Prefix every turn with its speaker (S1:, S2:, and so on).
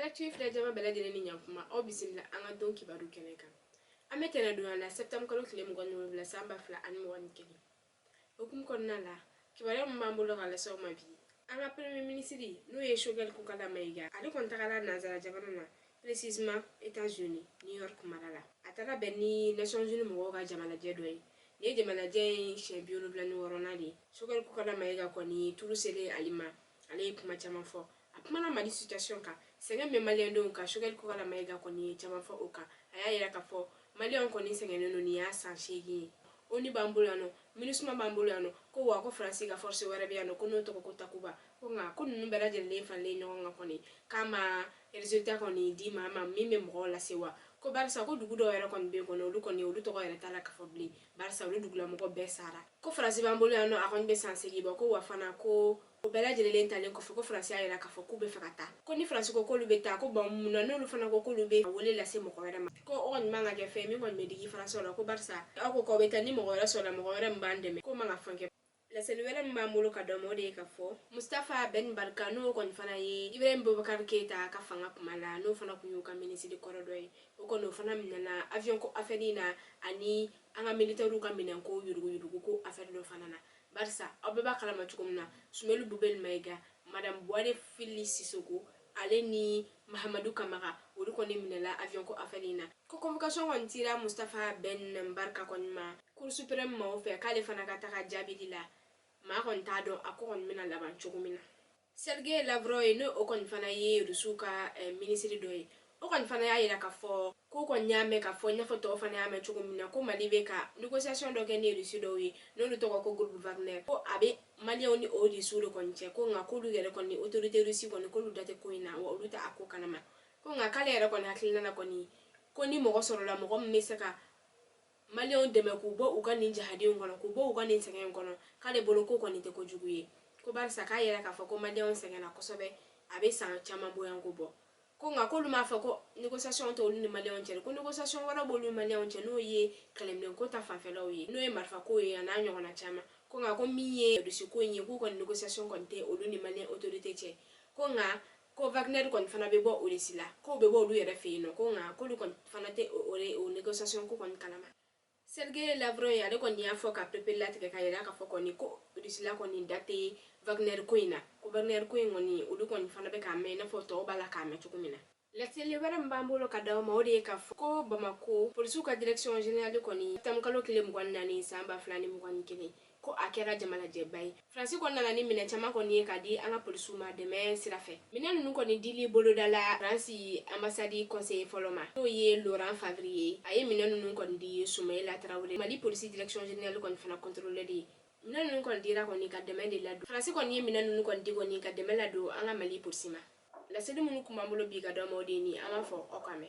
S1: Actu filɛ jama bɛɛ lajɛlen ni ɲankuma aw bisimila an ka don kibaru kɛnɛ kan. An bɛ tɛnɛ don la septembre kalo tile 27 san 2021. Hukumu kɔnɔna la kibaruya min b'an bolo ka lase aw ma bi. An ka premier ministre n'o ye Choguel Kokala Mayiga ale kɔni tagala nanzara jamana na précisément États-Unis New York mara la. A taara bɛn ni Nations Unies mɔgɔw ka jamanajɛ dɔ ye. Ni ye jamanajɛ in siɲɛ 76nan de ye. Choguel Kokala Mayiga kɔni turu selen ale ma ale ye kuma caman fɔ. A kumana Mali situation kan. Sɛgɛn bɛ maliyɛndenw kan Choguel Kokala Mayiga kɔni ye caman fɔ o kan. A y'a yira k'a fɔ maliyɛnw kɔni sɛgɛnnen don ni y'a san 8 ye. ONU b'an bolo yan nɔ, MINUSMA b'an bolo yan nɔ, ko wa ko Faransi ka force wɛrɛ bɛ yan nɔ ko n'o tɔgɔ ko Takuba. Ko nka ko ninnu bɛɛ lajɛlen faralen ɲɔgɔn kan kɔni k'a ma résultat kɔni di maa ma min bɛ mɔgɔw lase wa. Ko barisa ko dugu dɔw yɛrɛ kɔni bɛ yen kɔni olu tɔgɔ yɛrɛ t'a la ka fɔ bilen. Barisa olu dugulamɔgɔ bɛɛ sara. Ko Faransi b'an bolo yan nɔ a kɔni bɛ san 8 bɔ ko wa fana ko o bɛɛ lajɛlen talen kɔfɛ ko Faransi y'a yira k'a fɔ k'u bɛ fɛ ka taa. Ko ni Faransi ko k'olu bɛ taa ko bon munna n'olu fana ko k'olu bɛ wele lase mɔgɔ wɛrɛ ma. Ko o kɔni man ka kɛ fɛn min kɔni bɛ digi Faransi la ko barisa aw ko k'aw bɛ taa ni mɔgɔ wɛrɛ sɔrɔla mɔgɔ wɛrɛ min b'an dɛmɛ ko man ka fɛn kɛ. Laseli wɛrɛ min b'an bolo ka dɔn o de ye k'a fɔ Mustapha Ben Barka n'o kɔni fana ye Ibrahim Boubacar Keita ka fanga kuma la n'o fana kun y'u ka ministre kɔrɔ dɔ ye. O kɔni o fana minɛna avion ko affaire in na ani an ka militaires ka minɛn ko yurugu ko affaire dɔ fana na. Barisa aw bɛɛ b'a kalama cogo min na Sumelu Bubel Mayiga, Madame Boire Fili Sisoko ale ni Mahamadou Kamara olu kɔni minɛla avion ko affaire in na. Ko convocation kɔni tira Mustapha Ben Barka kɔni ma Cour suprême ma o fɛ k'ale fana ka taga jaabi la. Maa kɔni t'a dɔn a ko kɔni bɛna laban cogo min na. Sergei Lavrov ye n'o kɔni fana ye Rusiw ka ministre dɔ ye. O kɔni fana y'a yira k'a fɔ ko kɔni y'a mɛn k'a fɔ i n'a fɔ tɔw fana y'a mɛn cogo min na ko Mali bɛ ka négociation dɔ kɛ ni Rusi dɔw ye n'olu tɔgɔ ko groupe Wagner ko a bɛ maliyɛnw ni o Rusiw de kɔni cɛ ko nka k'olu yɛrɛ kɔni autorité Rusi kɔni k'olu da tɛ ko in na wa olu tɛ a ko kalama. Ko nka k'ale yɛrɛ kɔni hakilina na kɔni ko ni mɔgɔ sɔrɔla mɔgɔ min bɛ se ka maliyɛnw dɛmɛ k'u bɔ u ka nin jahadenw kɔnɔ k'u bɔ u ka nin sɛgɛn kɔnɔ k'ale bolo ko kɔni tɛ kojugu ye. Ko barisa k'a yɛrɛ k'a fɔ ko maliyɛnw sɛgɛnna kosɛbɛ a bɛ san caman bɔyan ko bɔ. Ko nka k'olu m'a fɔ ko négociation tɛ olu ni maliyɛnw cɛ ko négociation wɛrɛ b'olu ni maliyɛnw cɛ n'o ye kɛlɛminɛnko ta fanfɛlaw ye n'o ye marifako ye a n'a ɲɔgɔnna caman. Ko nka ko min ye Rusi ko in ye k'u kɔni négociation kɔni tɛ olu ni maliyɛn autorité cɛ. Ko nka ko Wagner kɔni fana bɛ bɔ Rusi la k'o bɛ bɔ olu yɛrɛ fɛ yen nɔ ko nka k'olu kɔni fana tɛ o négociation ko kɔni kalama. Sergei Lavrov ye ale kɔni y'a fɔ ka pepe latigɛ ka yira k'a fɔ kɔni ko Rusi la kɔni da tɛ Wagner ko in na ko Wagner ko in kɔni olu kɔni fana bɛ k'a mɛn i n'a fɔ tɔw b'a la k'a mɛn cogo min na. Laseli wɛrɛ min b'an bolo ka d'aw ma o de ye k'a fɔ ko Bamako polisiw ka direction générale kɔni septembre kalo tile 24 san 2021 ko a kɛra jamanajɛba ye. Faransi kɔni nana ni minɛn caman kɔni ye k'a di an ka polisiw ma dɛmɛ sira fɛ. Minɛn ninnu kɔni dili boloda la Faransi ambassade conseiller fɔlɔ ma n'o ye Laurent Favre ye. A ye minɛn ninnu kɔni di Soumaïla Traoré Mali police direction générale kɔni fana contrôleur de ye. Minɛn ninnu kɔni dira kɔni ka dɛmɛ de ladon. Faransi kɔni ye minɛn ninnu kɔni di kɔni ka dɛmɛ ladon an ka Mali police ma. Laseli minnu kun b'an bolo bi ka d'aw ma o de ye nin an b'a fɔ aw ka mɛn.